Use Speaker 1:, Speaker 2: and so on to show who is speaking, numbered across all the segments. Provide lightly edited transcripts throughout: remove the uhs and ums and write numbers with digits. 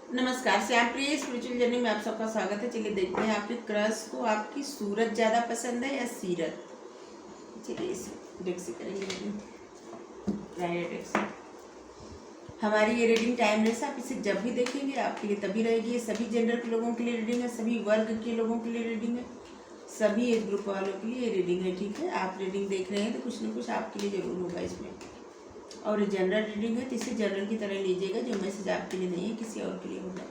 Speaker 1: नमस्कार, श्याम प्रिय spiritual journey में आप सबका स्वागत है। चलिए देखते हैं आपके क्रश को आपकी सूरत ज़्यादा पसंद है या सीरत। चलिए इस डेक से करेंगे रीडिंग, डेक से। हमारी ये रीडिंग टाइमलेस है, आप इसे जब भी देखेंगे आपके लिए तभी रहेगी। ये सभी जेंडर के लोगों के लिए रीडिंग है, सभी वर्ग के लोगों के लिए रीडिंग है, सभी एज ग्रुप वालों के लिए रीडिंग है। ठीक है, आप रीडिंग देख रहे हैं तो कुछ ना कुछ आपके लिए ज़रूर होगा इसमें। और जनरल रीडिंग है तो इसे जनरल की तरह लीजिएगा। जो मैसेज आपके लिए नहीं है किसी और के लिए होगा।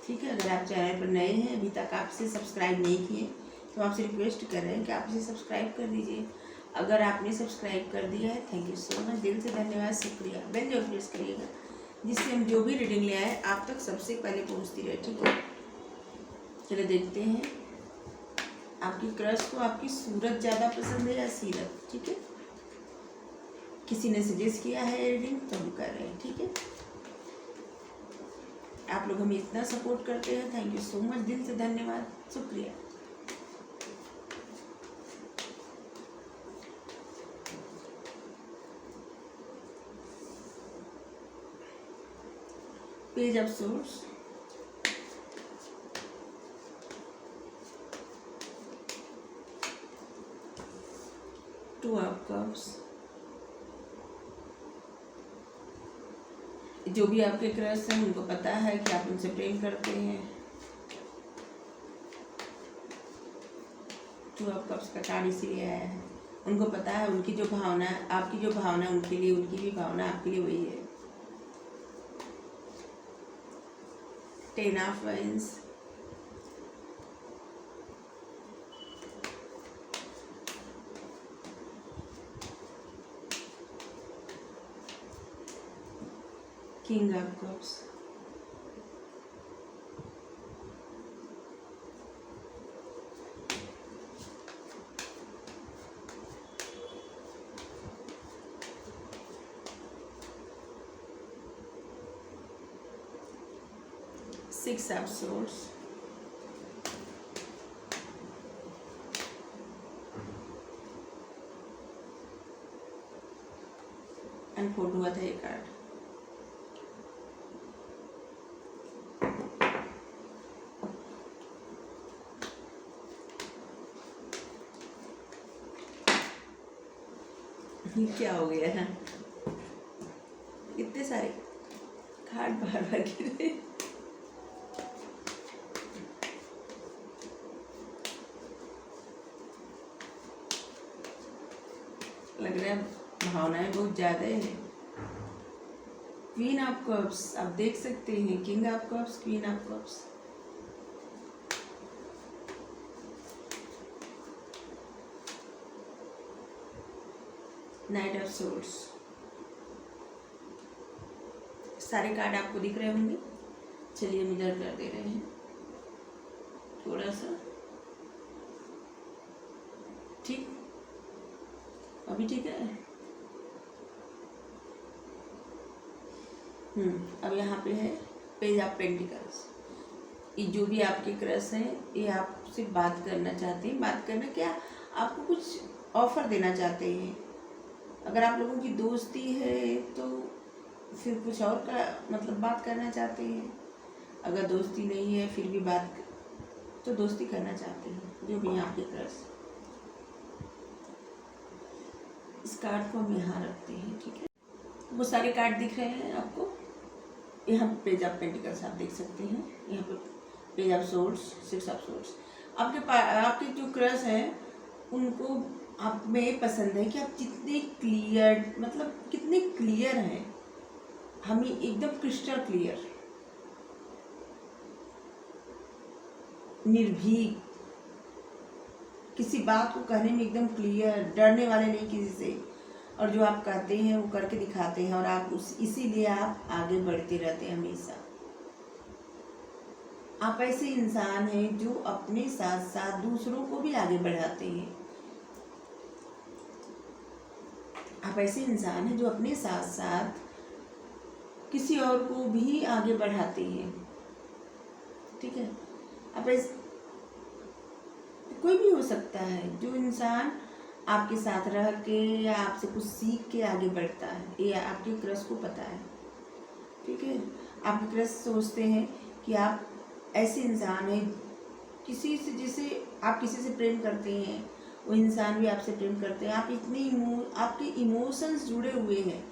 Speaker 1: ठीक है, अगर आप चैनल पर नए हैं, अभी तक आप इसे सब्सक्राइब नहीं किए तो आपसे रिक्वेस्ट कर रहे हैं कि आप इसे सब्सक्राइब कर दीजिए। अगर आपने सब्सक्राइब कर दिया है, थैंक यू सो मच, दिल से धन्यवाद, शुक्रिया। बेल जो प्रेस करिएगा जिससे हम जो भी रीडिंग ले आए आप तक सबसे पहले पहुंचती रहे। ठीक है, चलिए देखते हैं आपकी क्रश को आपकी सूरत ज़्यादा पसंद है या सीरत। ठीक है, किसी ने सजेस्ट किया है रीडिंग तो हम कर रहे हैं। ठीक है, आप लोग हमें इतना सपोर्ट करते हैं, थैंक यू सो मच, दिल से धन्यवाद, शुक्रिया। Page of source, two of cups. जो भी आपके क्रश हैं उनको पता है कि आप उनसे प्रेम करते हैं। टू ऑफ कप्स का कार्ड इसीलिए आया है, उनको पता है उनकी जो भावना, आपकी जो भावना उनके लिए, उनकी भी भावना आपके लिए वही है। Ten of wands, king of cups, six of swords, unfold हुआ था ये कार्ड। क्या हो गया है, इतने सारे कार्ड बार बार गिरे। लग रहा है भावनाएं बहुत ज़्यादा है। क्वीन ऑफ कप्स आप देख सकते हैं, king of cups, queen of cups, night of swords. सारे कार्ड आपको दिख रहे होंगे। चलिए हम इधर कर दे रहे हैं थोड़ा सा। ठीक, अभी ठीक है। अब यहाँ पे है पेज ऑफ पेंटिकल्स। ये जो भी आपके क्रश हैं ये आपसे बात करना चाहते हैं। बात करना क्या, आपको कुछ ऑफर देना चाहते हैं। अगर आप लोगों की दोस्ती है तो फिर कुछ और का मतलब बात करना चाहते हैं। अगर दोस्ती नहीं है फिर भी बात तो दोस्ती करना चाहते हैं जो भी यहाँ के क्रश। इस कार्ड को हम यहाँ रखते हैं। ठीक है, वो सारे कार्ड दिख रहे हैं आपको। यहाँ पेज ऑफ पेंटिकल्स आप देख सकते हैं, यहाँ पे page of swords, six of swords. आपके जो क्रश हैं उनको आप में ये पसंद है कि आप जितने क्लियर, मतलब कितने क्लियर हैं, हमें एकदम क्रिस्टल क्लियर, निर्भीक, किसी बात को कहने में एकदम क्लियर, डरने वाले नहीं किसी से, और जो आप कहते हैं वो करके दिखाते हैं। और आप इसीलिए आप आगे बढ़ते रहते हैं हमेशा। आप ऐसे इंसान हैं जो अपने साथ साथ दूसरों को भी आगे बढ़ाते हैं। आप ऐसे इंसान हैं जो अपने साथ साथ किसी और को भी आगे बढ़ाते हैं। ठीक है, आप ऐसे कोई भी हो सकता है जो इंसान आपके साथ रह के या आपसे कुछ सीख के आगे बढ़ता है, ये आपके क्रश को पता है। ठीक है, आपके क्रश सोचते हैं कि आप ऐसे इंसान हैं किसी से, जैसे आप किसी से प्रेम करते हैं वो इंसान भी आपसे प्रेम करते हैं, आप आपके इमोशंस जुड़े हुए हैं,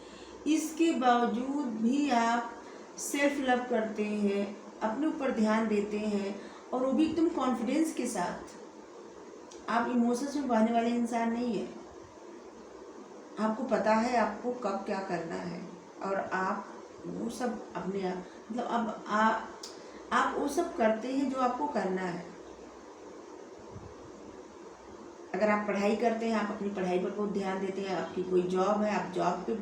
Speaker 1: इसके बावजूद भी आप सेल्फ लव करते हैं, अपने ऊपर ध्यान देते हैं, और वो भी एकदम कॉन्फिडेंस के साथ। आप इमोशंस में बहने वाले इंसान नहीं है। आपको पता है आपको कब क्या करना है, और आप वो सब अपने मतलब अब आप वो सब करते हैं जो आपको करना है। अगर आप पढ़ाई करते हैं, आप अपनी पढ़ाई पर बहुत ध्यान देते हैं, आपकी कोई जॉब है, आप जॉब पे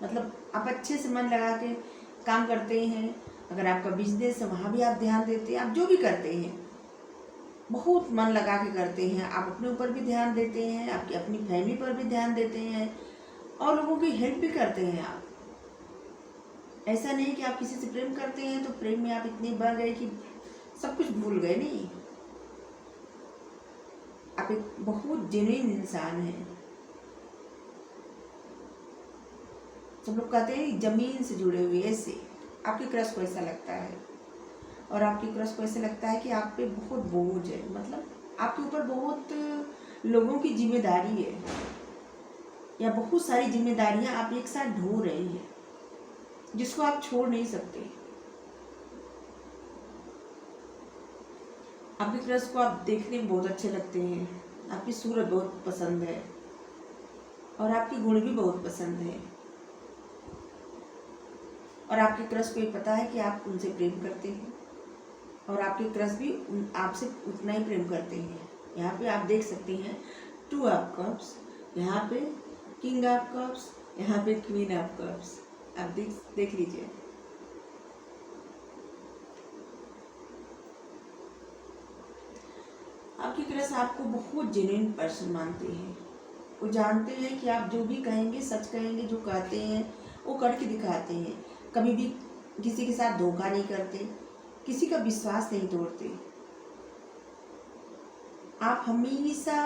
Speaker 1: मतलब आप अच्छे से मन लगा के काम करते हैं, अगर आपका बिजनेस है वहाँ भी आप ध्यान देते हैं, आप जो भी करते हैं बहुत मन लगा के करते हैं, आप अपने ऊपर भी ध्यान देते हैं, आपकी अपनी फैमिली पर भी ध्यान देते हैं, और लोगों की हेल्प भी करते हैं आप। ऐसा नहीं कि आप किसी से प्रेम करते हैं तो प्रेम में आप इतने बढ़ गए कि सब कुछ भूल गए, नहीं। आप एक बहुत जेन्युइन इंसान हैं। सब लोग कहते हैं जमीन से जुड़े हुए, ऐसे आपके क्रश को ऐसा लगता है, और आपके क्रश को ऐसा लगता है कि आप पे बहुत बोझ है, मतलब आपके ऊपर बहुत लोगों की जिम्मेदारी है, या बहुत सारी जिम्मेदारियां आप एक साथ ढो रहे हैं जिसको आप छोड़ नहीं सकते। आपके क्रश को आप देखने में बहुत अच्छे लगते हैं, आपकी सूरत बहुत पसंद है, और आपके गुण भी बहुत पसंद है, और आपके क्रश को ये पता है कि आप उनसे प्रेम करते हैं, और आपके क्रश भी आपसे उतना ही प्रेम करते हैं। यहाँ पे आप देख सकते हैं 2 ऑफ कप्स, यहाँ पे किंग ऑफ कप्स, यहाँ पे क्वीन ऑफ कप्स। आप देख लीजिए। आपके क्रश आपको बहुत जेन्युइन पर्सन मानते हैं। वो जानते हैं कि आप जो भी कहेंगे सच कहेंगे, जो कहते हैं वो करके दिखाते हैं, कभी भी किसी के साथ धोखा नहीं करते, किसी का विश्वास नहीं तोड़ते। आप हमेशा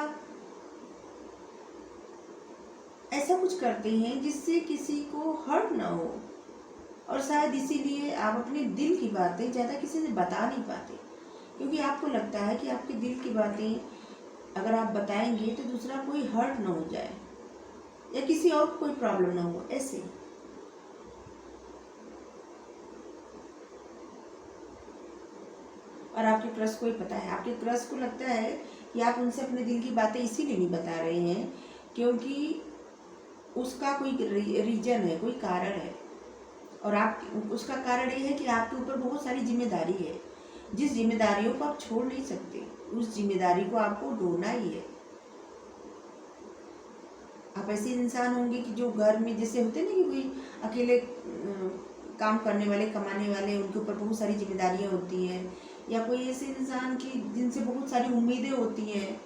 Speaker 1: ऐसा कुछ करते हैं जिससे किसी को हर्ट ना हो, और शायद इसीलिए आप अपने दिल की बातें ज़्यादा किसी से बता नहीं पाते, क्योंकि आपको लगता है कि आपके दिल की बातें अगर आप बताएंगे तो दूसरा कोई हर्ट ना हो जाए, या किसी और को कोई प्रॉब्लम ना हो, ऐसे। और आपके क्रश को ही पता है, आपके क्रश को लगता है कि आप उनसे अपने दिल की बातें इसीलिए नहीं बता रहे हैं क्योंकि उसका कोई रीजन है, कोई कारण है, और आप उसका कारण ये है कि आपके ऊपर बहुत सारी जिम्मेदारी है, जिस जिम्मेदारियों को आप छोड़ नहीं सकते, उस जिम्मेदारी को आपको ढोना ही है। आप ऐसे इंसान होंगे कि जो घर में जैसे होते ना कि कोई अकेले काम करने वाले, कमाने वाले, उनके ऊपर बहुत सारी जिम्मेदारियां होती हैं, या कोई ऐसे इंसान की जिनसे बहुत सारी उम्मीदें होती हैं।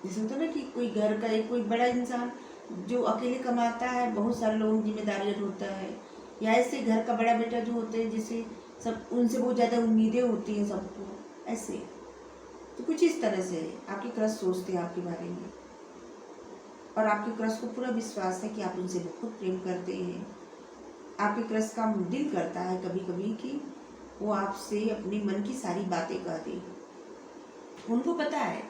Speaker 1: जैसे होता ना कि कोई घर का एक कोई बड़ा इंसान जो अकेले कमाता है, बहुत सारे लोगों की जिम्मेदारियां ढोता है, या ऐसे घर का बड़ा बेटा जो होते हैं जिसे सब उनसे बहुत ज़्यादा उम्मीदें होती हैं सबको, ऐसे। तो कुछ इस तरह से आपके क्रश सोचते हैं आपके बारे में, और आपके क्रश को पूरा विश्वास है कि आप उनसे बहुत प्रेम करते हैं। आपके क्रश का दिल करता है कभी कभी कि वो आपसे अपने मन की सारी बातें कह दें। उनको पता है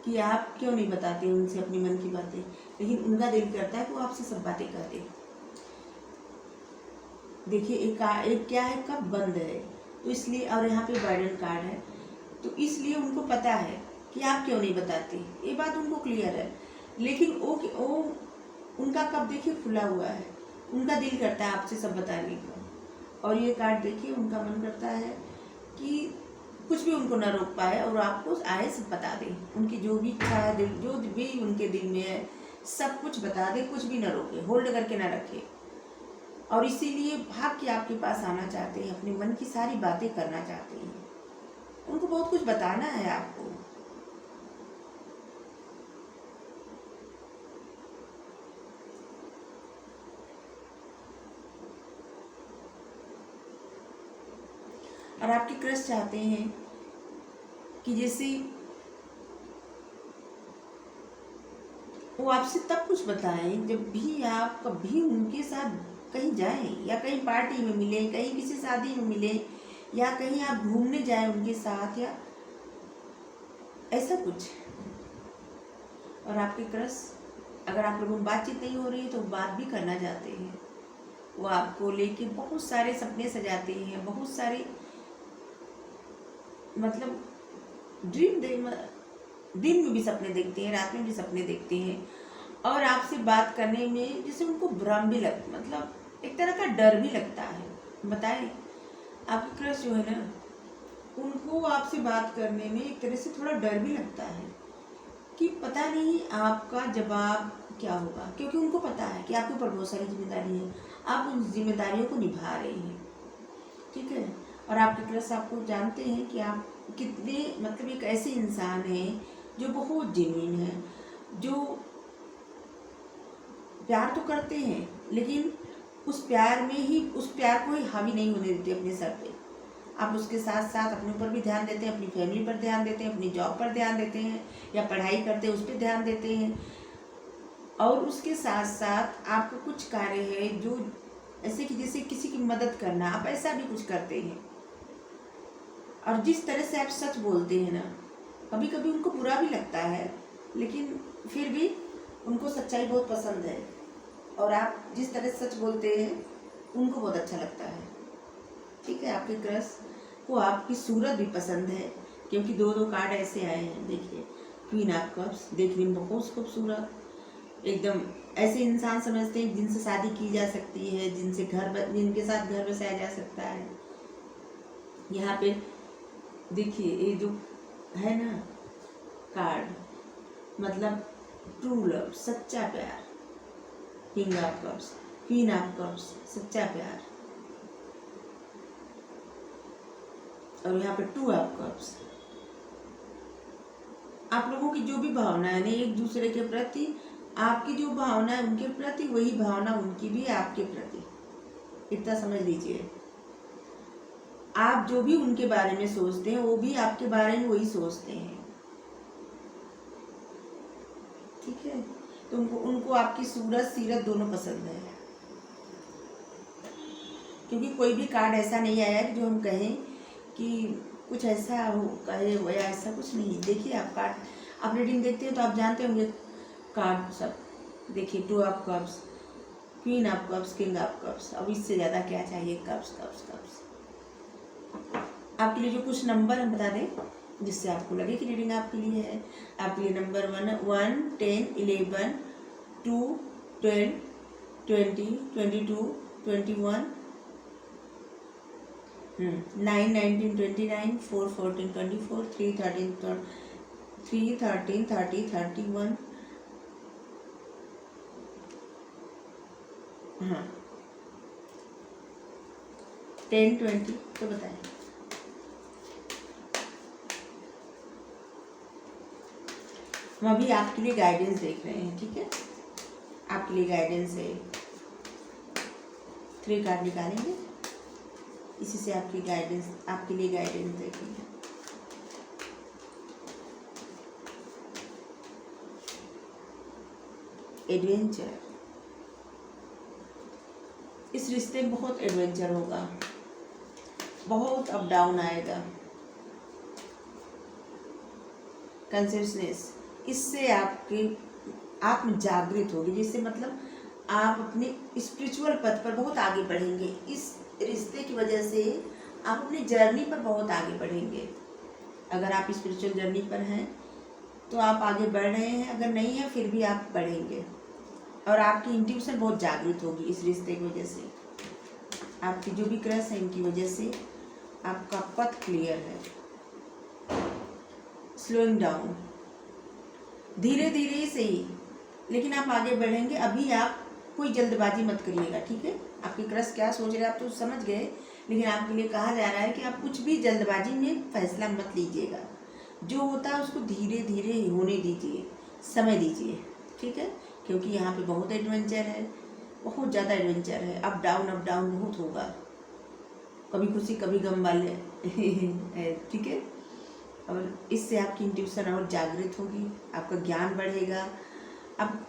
Speaker 1: कि आप क्यों नहीं बताते उनसे अपने मन की बातें, लेकिन उनका दिल करता है कि वो आपसे सब बातें कह दें। देखिए एक क्या है, कप बंद है, तो इसलिए, और यहाँ पे बर्डन कार्ड है, तो इसलिए उनको पता है कि आप क्यों नहीं बताते, ये बात उनको क्लियर है। लेकिन वो उनका कप देखिए खुला हुआ है, उनका दिल करता है आपसे सब बताने का, और ये कार्ड देखिए उनका मन करता है कि कुछ भी उनको ना रोक पाए और आपको आए सब बता दें, उनकी जो भी इच्छा है, दिल जो भी उनके दिल में है सब कुछ बता दें, कुछ भी ना रोके, होल्ड करके ना रखे, और इसीलिए भाग के आपके पास आना चाहते हैं, अपने मन की सारी बातें करना चाहते हैं, उनको बहुत कुछ बताना है आपको। और आपके क्रश चाहते हैं कि जैसे वो आपसे तब कुछ बताएं जब भी आप कभी उनके साथ कहीं जाएं या कहीं पार्टी में मिले, कहीं किसी शादी में मिले, या कहीं आप घूमने जाएं उनके साथ, या ऐसा कुछ। और आपके क्रश, अगर आप लोगों में बातचीत नहीं हो रही है तो बात भी करना चाहते हैं। वो आपको लेके बहुत सारे सपने सजाते हैं, बहुत सारे मतलब दिन में भी सपने देखते हैं, रात में भी सपने देखते हैं। और आपसे बात करने में जैसे उनको भ्रम भी लगता, मतलब एक तरह का डर भी लगता है। बताएं, आपके क्रश जो है ना, उनको आपसे बात करने में एक तरह से थोड़ा डर भी लगता है कि पता नहीं आपका जवाब क्या होगा, क्योंकि उनको पता है कि आपके ऊपर बहुत सारी जिम्मेदारी है, आप उन जिम्मेदारियों को निभा रहे हैं, ठीक है। और आपके क्रश आपको जानते हैं कि आप कितने मतलब एक ऐसे इंसान हैं जो बहुत जेन्युइन है, जो प्यार तो करते हैं लेकिन उस प्यार को ही हावी नहीं होने देते अपने सर पे। आप उसके साथ साथ अपने ऊपर भी ध्यान देते हैं, अपनी फैमिली पर ध्यान देते हैं, अपनी जॉब पर ध्यान देते हैं, या पढ़ाई करते हैं उस पर ध्यान देते हैं। और उसके साथ साथ आपका कुछ कार्य है जो ऐसे कि जैसे किसी की मदद करना, आप ऐसा भी कुछ करते हैं। और जिस तरह से आप सच बोलते हैं ना, कभी कभी उनको बुरा भी लगता है, लेकिन फिर भी उनको सच्चाई बहुत पसंद है। और आप जिस तरह से सच बोलते हैं उनको बहुत अच्छा लगता है, ठीक है। आपके क्रश को आपकी सूरत भी पसंद है, क्योंकि दो कार्ड ऐसे आए हैं। देखिए, क्वीन ऑफ कप्स, देखने में बहुत खूबसूरत, एकदम ऐसे इंसान समझते हैं जिनसे शादी की जा सकती है, जिनके साथ घर बसाया जा सकता है। यहाँ पे देखिए, ये जो है ना कार्ड, मतलब ट्रू लव, सच्चा प्यार, king of cups, queen of cups, सच्चा प्यार, और यहाँ पे टू ऑफ कप्स। आप लोगों की जो भी भावना है ना एक दूसरे के प्रति, आपकी जो भावना है उनके प्रति, वही भावना उनकी भी आपके प्रति, इतना समझ लीजिए। आप जो भी उनके बारे में सोचते हैं वो भी आपके बारे में वही सोचते हैं, ठीक है। तो उनको आपकी सूरत सीरत दोनों पसंद है, क्योंकि कोई भी कार्ड ऐसा नहीं आया कि जो हम कहें कि कुछ ऐसा हो कहे वो, या ऐसा कुछ नहीं। देखिए, आप कार्ड, आप रीडिंग देखते हैं तो आप जानते होंगे कार्ड सब। देखिए, two of cups, queen of cups, king of cups. अब इससे ज़्यादा क्या चाहिए? Cups cups cups. आपके लिए जो कुछ नंबर हम बता दें जिससे आपको लगे कि रीडिंग आपके लिए है। आपके लिए नंबर 1, 10, 11, 2, 12, 20, 22, 21, 9, 19, 29, 4, 14, 24, 3, 13, 30, 31, हाँ 10, 20। तो बताएं, हम अभी आपके लिए गाइडेंस देख रहे हैं, ठीक है। आपके लिए गाइडेंस है, 3 कार्ड निकालेंगे, इसी से आपकी गाइडेंस, आपके लिए गाइडेंस देखेंगे। एडवेंचर, इस रिश्ते में बहुत एडवेंचर होगा, बहुत अप डाउन आएगा। कॉन्शियसनेस, इससे आपकी आत्म जागृत होगी, जिससे मतलब आप अपने स्पिरिचुअल पथ पर बहुत आगे बढ़ेंगे। इस रिश्ते की वजह से आप अपनी जर्नी पर बहुत आगे बढ़ेंगे। अगर आप स्पिरिचुअल जर्नी पर हैं तो आप आगे बढ़ रहे हैं, अगर नहीं है फिर भी आप बढ़ेंगे। और आपकी इंट्यूशन बहुत जागृत होगी इस रिश्ते की वजह से। आपकी जो भी क्रश है इनकी वजह से आपका पथ क्लियर है। स्लोइंग डाउन, धीरे धीरे से ही, लेकिन आप आगे बढ़ेंगे। अभी आप कोई जल्दबाजी मत करिएगा, ठीक है। आपके क्रश क्या सोच रहे हैं आप तो समझ गए, लेकिन आपके लिए कहा जा रहा है कि आप कुछ भी जल्दबाजी में फैसला मत लीजिएगा। जो होता है उसको धीरे धीरे होने दीजिए, समय दीजिए, ठीक है। क्योंकि यहाँ पे बहुत एडवेंचर है, बहुत ज़्यादा एडवेंचर है। अप डाउन बहुत होगा, कभी खुशी कभी गम वाले ठीक है। और इससे आपकी इंट्यूशन और जागृत होगी, आपका ज्ञान बढ़ेगा। अब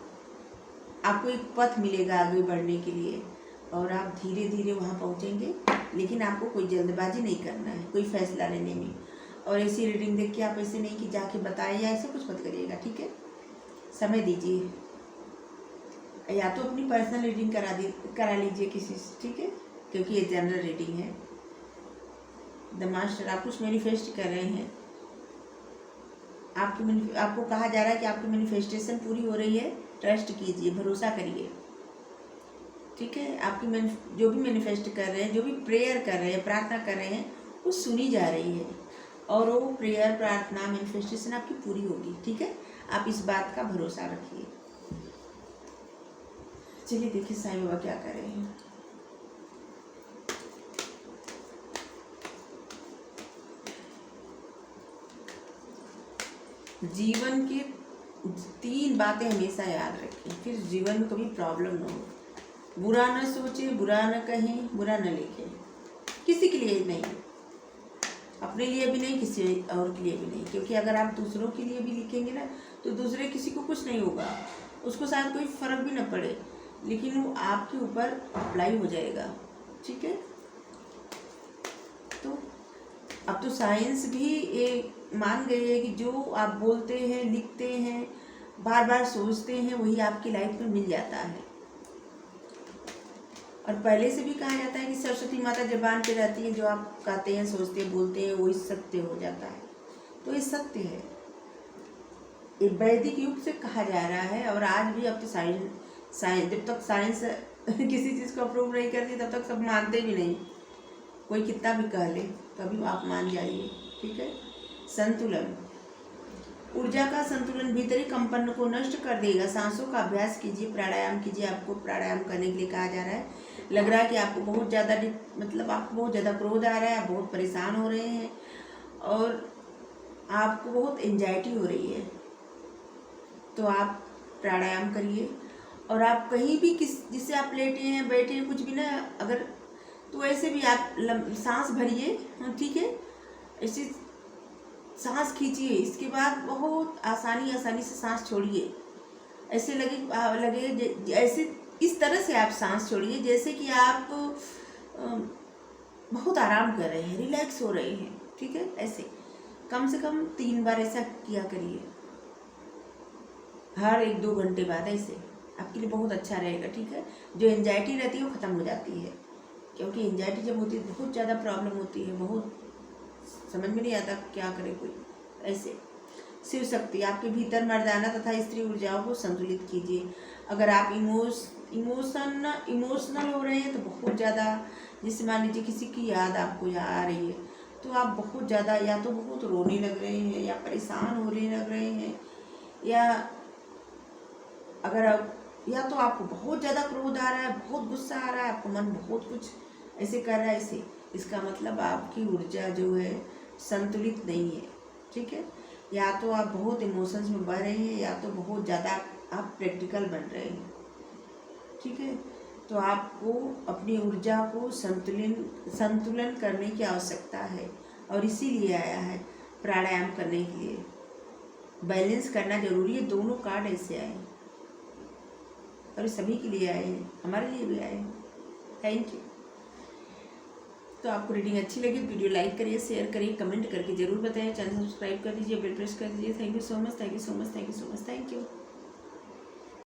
Speaker 1: आपको एक पथ मिलेगा आगे बढ़ने के लिए, और आप धीरे धीरे वहाँ पहुँचेंगे, लेकिन आपको कोई जल्दबाजी नहीं करना है कोई फैसला लेने में। और ऐसी रीडिंग देख के आप ऐसे नहीं कि जाके बताए या ऐसे कुछ मत करिएगा, ठीक है। समय दीजिए, या तो अपनी पर्सनल रीडिंग करा लीजिए किसी से, ठीक है, क्योंकि ये जनरल रीडिंग है। द मास्टर आप कुछ मैनिफेस्ट कर रहे हैं, आपको कहा जा रहा है कि आपकी मैनिफेस्टेशन पूरी हो रही है। ट्रस्ट कीजिए, भरोसा करिए, ठीक है। आपकी जो भी मैनिफेस्ट कर रहे हैं, जो भी प्रेयर कर रहे हैं, प्रार्थना कर रहे हैं, वो सुनी जा रही है और वो प्रेयर, प्रार्थना, मैनिफेस्टेशन आपकी पूरी होगी, ठीक है। आप इस बात का भरोसा रखिए। चलिए देखिए साईं बाबा क्या कर रहे हैं। जीवन की 3 बातें हमेशा याद रखें, फिर जीवन में कभी प्रॉब्लम ना हो। बुरा न सोचे, बुरा न कहें, बुरा न लिखें, किसी के लिए नहीं, अपने लिए भी नहीं, किसी और के लिए भी नहीं। क्योंकि अगर आप दूसरों के लिए भी लिखेंगे ना, तो दूसरे किसी को कुछ नहीं होगा, उसको शायद कोई फर्क भी न पड़े, लेकिन वो आपके ऊपर अप्लाई हो जाएगा, ठीक है। तो अब तो साइंस भी ये मान गई है कि जो आप बोलते हैं, लिखते हैं, बार बार सोचते हैं, वही आपकी लाइफ में मिल जाता है। और पहले से भी कहा जाता है कि सरस्वती माता जबान पे रहती है, जो आप कहते हैं, सोचते हैं, बोलते हैं, वही सत्य हो जाता है। तो ये सत्य है, ये वैदिक युग से कहा जा रहा है। और आज भी अब तो साइंस जब तक साइंस किसी चीज़ को अप्रूव नहीं करती, तब तक सब मानते भी नहीं। कोई कितना भी कह ले, तभी आप मान जाइए, ठीक है। संतुलन, ऊर्जा का संतुलन भीतरी कंपन को नष्ट कर देगा। सांसों का अभ्यास कीजिए, प्राणायाम कीजिए। आपको प्राणायाम करने के लिए कहा जा रहा है। लग रहा है कि आपको बहुत ज़्यादा आपको बहुत ज़्यादा क्रोध आ रहा है, आप बहुत परेशान हो रहे हैं और आपको बहुत एंजाइटी हो रही है, तो आप प्राणायाम करिए। और आप कहीं भी जिससे आप लेटे हैं, बैठे हैं, कुछ भी ना, अगर तो ऐसे भी आप सांस भरिए, ठीक है। ऐसे सांस खींचिए, इसके बाद बहुत आसानी से सांस छोड़िए। ऐसे लगे ऐसे इस तरह से आप सांस छोड़िए जैसे कि आप बहुत आराम कर रहे हैं, रिलैक्स हो रहे हैं, ठीक है। ऐसे कम से कम 3 बार ऐसा किया करिए, हर 1-2 घंटे बाद। ऐसे आपके लिए बहुत अच्छा रहेगा, ठीक है। जो एंजाइटी रहती है वो ख़त्म हो जाती है, क्योंकि एंजाइटी जब होती है बहुत ज़्यादा प्रॉब्लम होती है, बहुत समझ में नहीं आता क्या करे कोई। ऐसे शिव शक्ति, आपके भीतर मर्दाना तथा स्त्री ऊर्जाओं को संतुलित कीजिए। अगर आप इमोशनल हो रहे हैं, तो बहुत ज़्यादा, जैसे मान लीजिए किसी की याद आपको आ रही है, तो आप बहुत ज़्यादा या तो बहुत रोने लग रहे हैं, या परेशान होने लग रहे हैं, या तो आपको बहुत ज़्यादा क्रोध आ रहा है, बहुत गुस्सा आ रहा है, आपको मन बहुत कुछ ऐसे कर रहा है। ऐसे इसका मतलब आपकी ऊर्जा जो है संतुलित नहीं है, ठीक है। या तो आप बहुत इमोशंस में बह रहे हैं, या तो बहुत ज़्यादा आप प्रैक्टिकल बन रहे हैं, ठीक है। तो आपको अपनी ऊर्जा को संतुलन करने की आवश्यकता है, और इसीलिए आया है प्राणायाम करने के लिए। बैलेंस करना जरूरी है। दोनों कार्ड ऐसे आए और सभी के लिए आए हैं, हमारे लिए भी आए हैं। Thank you. तो आपको रीडिंग अच्छी लगी, वीडियो लाइक करिए, शेयर करिए, कमेंट करके जरूर बताएं। चैनल सब्सक्राइब कर दीजिए, बेल प्रेस कर दीजिए। Thank you so much, thank you so much, thank you so much, thank you.